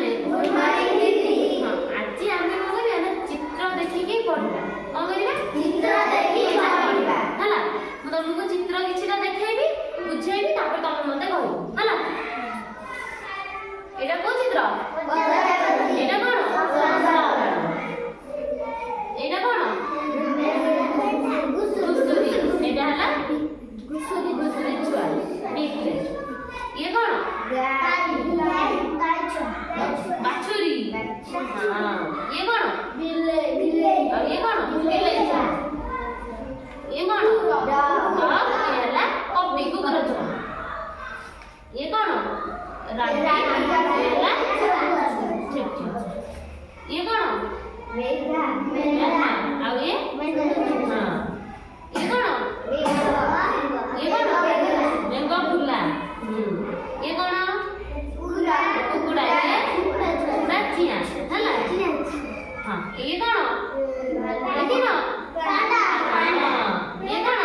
हाँ आज आम चित्र देखिकी पढ़ा कौन करवा तुमको चित्र किसी देखी बुझेबी तुम मत कह एटा को चित्र एटा कौन एटा कौन घुसुरी एटा हला घुसुरी घुसुरी छुआ ये कौन बाछुरी हाँ ये कौन और ये कौन ये कौन कॉपी कुकुर छुआ ये कौन ये कौन ଆଉ ये हाँ ये कौन बेंग फुला ये कौन कुकुड़ा ये कुकुड़ा चिया हला हाँ ये कौन देखिन ये कौन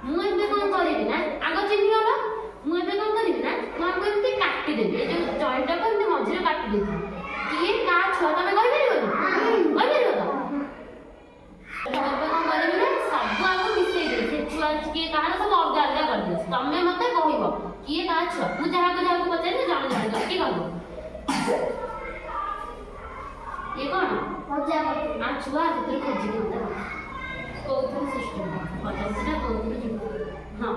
मु एबे कोन करिबि ना आगो चिन्हि गलो मु एबे कोन करिबि ना मु आगो एमती काटि देबि ए जो जॉइंट को एमती मझिरे काटि देबि किए का छुआ तमे कहि परिबो सब आगो मिसई दे से छुआ किए कहार सब अलग अलग कर दे तमे मते कहिबो किए का छुआ मु जहा को पचारे जान जान की कहबो ये कौन आ छुआ भीतर खोजी के कोथुर सिस्टम पचासटा कोथुर हां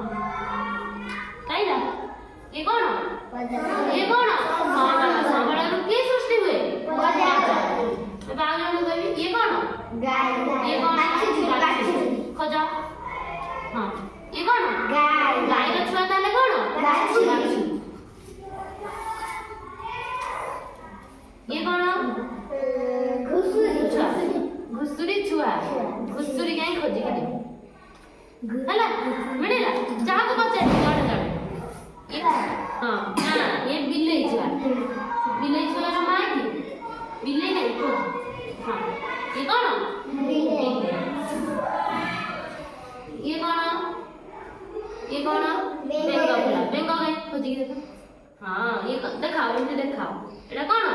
काइला ये कौन हां सामड़ा रू के सृष्टि हुए बागन कहबी ये कौन ये कौन खोजा हां ये कौन गाय रो छुआ ताले कौन ये कौन घुसुरी छुआ घुसुरी काई खोजी के दे हला मिलेला जहा को पचारे गाड़ गाड़ ये हां हां ये बिल्ली छुआ रो मां की बिल्ली नहीं खोज हां ये कौन बेंग गए खोजी के देखो हां ये दिखाओ इनसे दिखाओ एटा कौन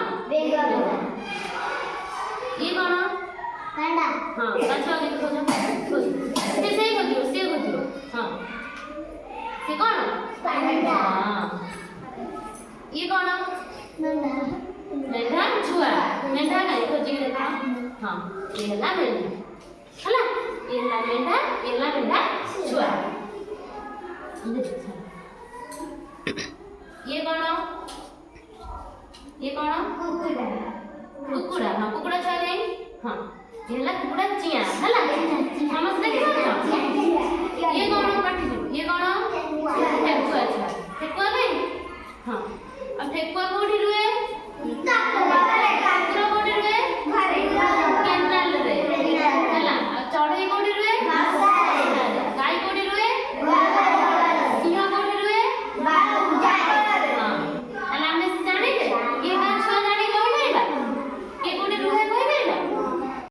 ये कौन कांडा हां अच्छा के खोज से खोजियो हां से कौन कांडा हां ये कौन मेंढा छुआ मेंढा नहीं खोजी के देखा हां ये हला मेंढा हला ये हला मेंढा छुआ ये कौन कुकुड़ा हां कुकुड़ा छुआ नहीं हां ये हला कुकुड़ा चिया हला